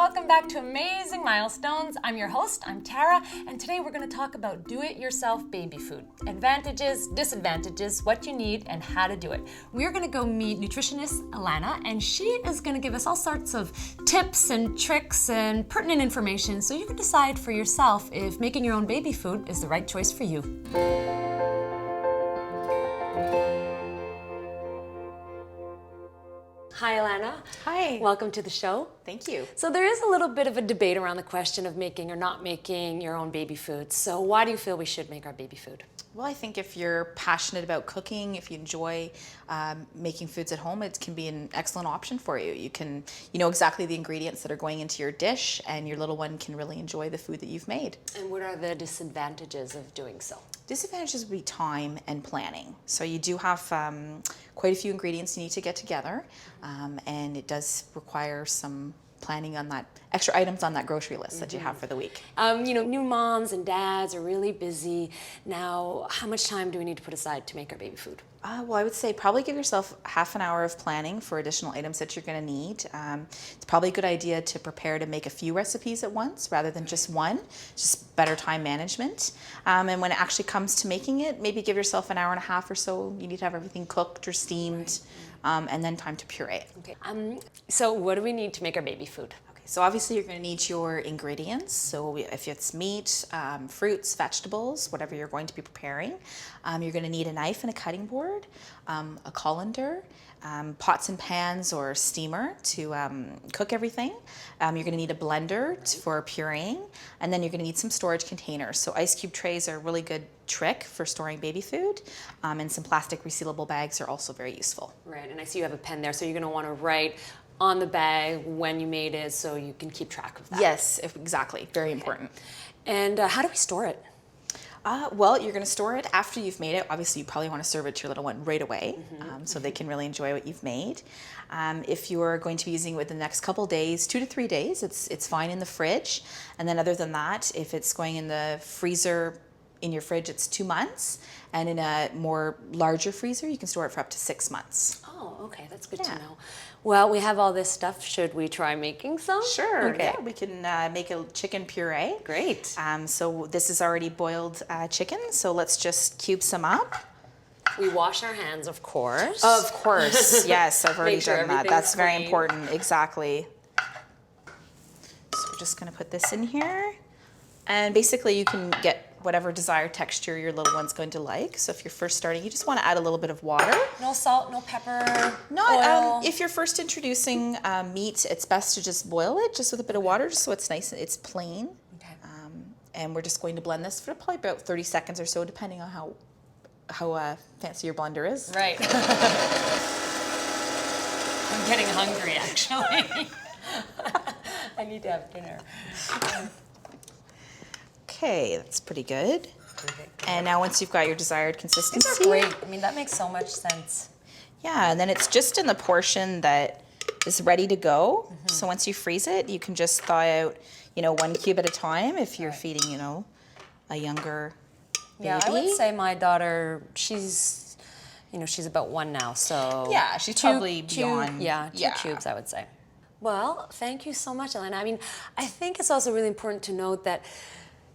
welcome back to Amazing Milestones. I'm your host, I'm Tara, and today we're going to talk about do-it-yourself baby food. Advantages, disadvantages, what you need, and how to do it. We're going to go meet nutritionist Alanna, and she is going to give us all sorts of tips and tricks and pertinent information so you can decide for yourself if making your own baby food is the right choice for you. Hi, Alanna. Hi. Welcome to the show. Thank you. So there is a little bit of a debate around the question of making or not making your own baby food. So why do you feel we should make our baby food? Well, I think if you're passionate about cooking, if you enjoy making foods at home, it can be an excellent option for you. You know exactly the ingredients that are going into your dish, and your little one can really enjoy the food that you've made. And what are the disadvantages of doing so? Disadvantages would be time and planning. So you do have quite a few ingredients you need to get together, and it does require some planning on that, extra items on that grocery list that you have for the week. New moms and dads are really busy. Now, how much time do we need to put aside to make our baby food? Well, I would say probably give yourself half an hour of planning for additional items that you're going to need. It's probably a good idea to prepare to make a few recipes at once rather than just one, just better time management. And when it actually comes to making it, maybe give yourself an hour and a half or so. You need to have everything cooked or steamed, and then time to puree. Okay. So what do we need to make our baby food? So obviously you're going to need your ingredients. So if it's meat, fruits, vegetables, whatever you're going to be preparing, you're going to need a knife and a cutting board, a colander, pots and pans or steamer to cook everything. You're going to need a blender for pureeing, and then you're going to need some storage containers. So ice cube trays are a really good trick for storing baby food, and some plastic resealable bags are also very useful. Right, and I see you have a pen there, so you're going to want to write on the bag when you made it so you can keep track of that. Yes, exactly. Very important. And how do we store it? Well, you're going to store it after you've made it. Obviously, you probably want to serve it to your little one right away, so they can really enjoy what you've made. If you're going to be using it within the next couple days, 2 to 3 days, it's fine in the fridge. And then other than that, if it's going in the freezer in your fridge, it's 2 months. And in a more larger freezer, you can store it for up to 6 months. Oh, okay, that's good to know. Well, we have all this stuff. Should we try making some? Sure. Okay. Yeah, we can make a chicken puree. Great. So this is already boiled chicken, so let's just cube some up. We wash our hands, of course. Of course, yes, I've already Make sure done that. That's very clean. important, exactly. So we're just gonna put this in here. And basically you can get whatever desired texture your little one's going to like. So if you're first starting, you just wanna add a little bit of water. No salt, no pepper, Not, if you're first introducing meat, it's best to just boil it just with a bit of water, just so it's nice, it's plain. Okay. And we're just going to blend this for probably about 30 seconds or so, depending on how fancy your blender is. Right. I'm getting hungry, actually. I need to have dinner. Okay, that's pretty good. And now once you've got your desired consistency. These are great. I mean, that makes so much sense. Yeah, and then it's just in the portion that is ready to go. So once you freeze it, you can just thaw out, 1 cube at a time if you're feeding, a younger baby. Yeah, I would say my daughter, she's about 1 now, so. Yeah, she's probably beyond. Two cubes, I would say. Well, thank you so much, Alanna. I mean, I think it's also really important to note that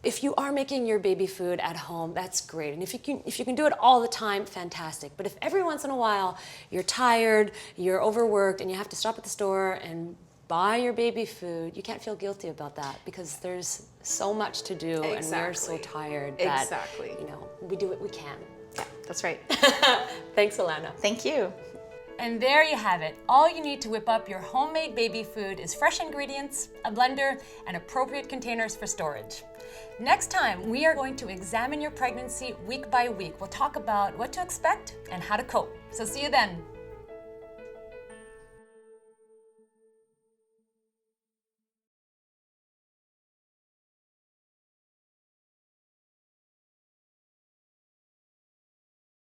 if you are making your baby food at home, that's great. And if you can do it all the time, fantastic. But if every once in a while you're tired, you're overworked, and you have to stop at the store and buy your baby food, you can't feel guilty about that because there's so much to do and we're so tired that we do what we can. Yeah, that's right. Thanks, Alanna. Thank you. And there you have it. All you need to whip up your homemade baby food is fresh ingredients, a blender, and appropriate containers for storage. Next time, we are going to examine your pregnancy week by week. We'll talk about what to expect and how to cope. So see you then.